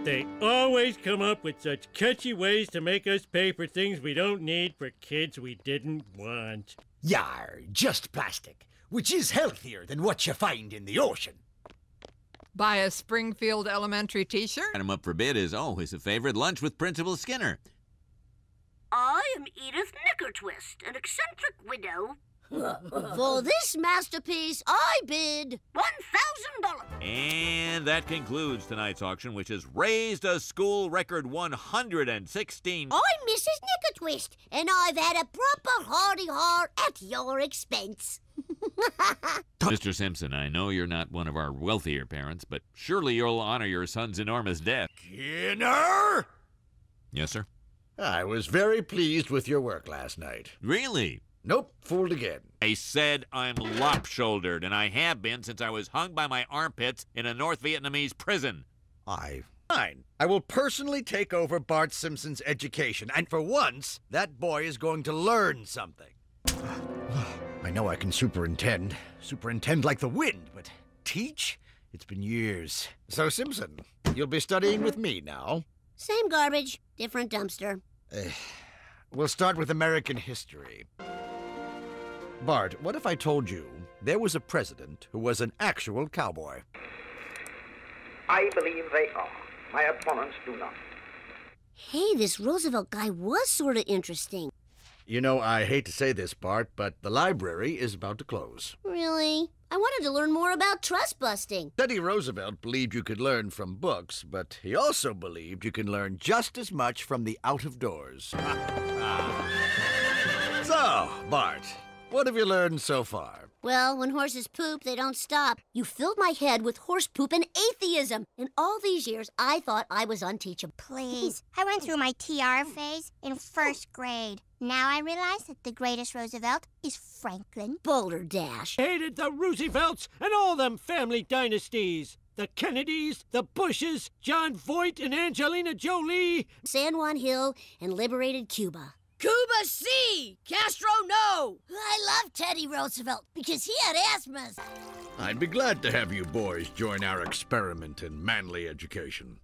They always come up with such catchy ways to make us pay for things we don't need for kids we didn't want. Yar, just plastic, which is healthier than what you find in the ocean. Buy a Springfield Elementary t-shirt? Item up for bid is always a favorite, lunch with Principal Skinner. I am Edith Nickertwist, an eccentric widow. For this masterpiece, I bid $1,000. And that concludes tonight's auction, which has raised a school record 116. I'm Mrs. Nickertwist, and I've had a proper hearty heart at your expense. Mr. Simpson, I know you're not one of our wealthier parents, but surely you'll honor your son's enormous debt. Skinner! Yes, sir? I was very pleased with your work last night. Really? Nope, fooled again. I said I'm lop-shouldered, and I have been since I was hung by my armpits in a North Vietnamese prison. Fine. I will personally take over Bart Simpson's education, and for once, that boy is going to learn something. I know I can superintend like the wind, but teach? It's been years. So, Simpson, you'll be studying with me now. Same garbage, different dumpster. We'll start with American history. Bart, what if I told you there was a president who was an actual cowboy? I believe they are. My opponents do not. Hey, this Roosevelt guy was sort of interesting. You know, I hate to say this, Bart, but the library is about to close. Really? I wanted to learn more about trust busting. Teddy Roosevelt believed you could learn from books, but he also believed you can learn just as much from the out-of-doors. So, Bart, what have you learned so far? Well, when horses poop, they don't stop. You filled my head with horse poop and atheism. In all these years, I thought I was unteachable. Please. I went through my TR phase in first grade. Now I realize that the greatest Roosevelt is Franklin. Boulder Dash. Hated the Roosevelts and all them family dynasties. The Kennedys, the Bushes, John Voight and Angelina Jolie. San Juan Hill and liberated Cuba. Cuba C! Castro no! I love Teddy Roosevelt because he had asthma. I'd be glad to have you boys join our experiment in manly education.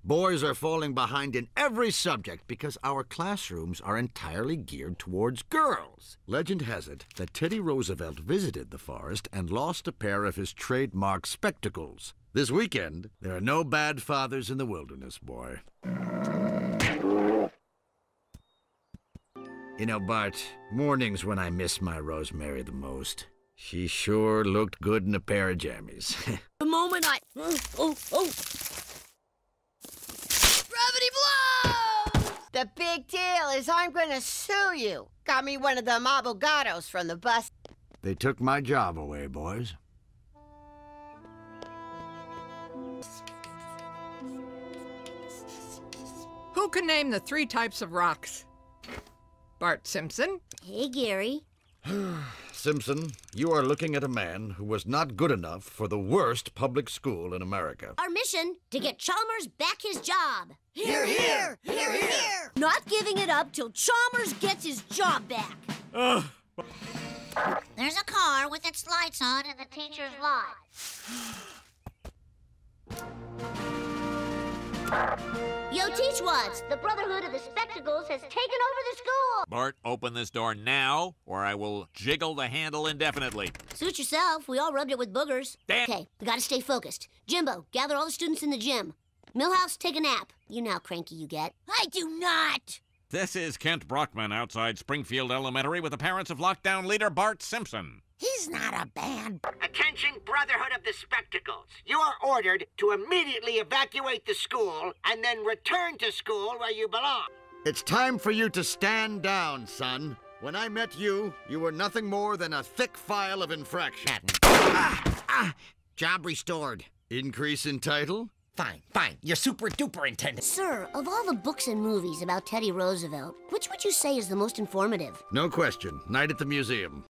Boys are falling behind in every subject because our classrooms are entirely geared towards girls. Legend has it that Teddy Roosevelt visited the forest and lost a pair of his trademark spectacles. This weekend, there are no bad fathers in the wilderness, boy. You know, Bart, mornings when I miss my Rosemary the most. She sure looked good in a pair of jammies. The moment I... Gravity blow! The big deal is I'm gonna sue you. Got me one of them avocados from the bus. They took my job away, boys. Who can name the 3 types of rocks? Bart Simpson. Hey, Gary. Simpson, you are looking at a man who was not good enough for the worst public school in America. Our mission, to get Chalmers back his job. Hear, hear! Hear, hear! Not giving it up till Chalmers gets his job back. There's a car with its lights on in the teacher's lot. Yo, Teachwads, the Brotherhood of the Spectacles has taken over the school. Bart, open this door now, or I will jiggle the handle indefinitely. Suit yourself. We all rubbed it with boogers. Damn. Okay, we gotta stay focused. Jimbo, gather all the students in the gym. Millhouse, take a nap. You know how cranky you get. I do not! This is Kent Brockman outside Springfield Elementary with the parents of lockdown leader Bart Simpson. He's not a bad... Attention, Brotherhood of the Spectacles. You are ordered to immediately evacuate the school and then return to school where you belong. It's time for you to stand down, son. When I met you, you were nothing more than a thick file of infraction. Job restored. Increase in title? Fine. You're super-duper-intendent. Sir, of all the books and movies about Teddy Roosevelt, which would you say is the most informative? No question. Night at the museum.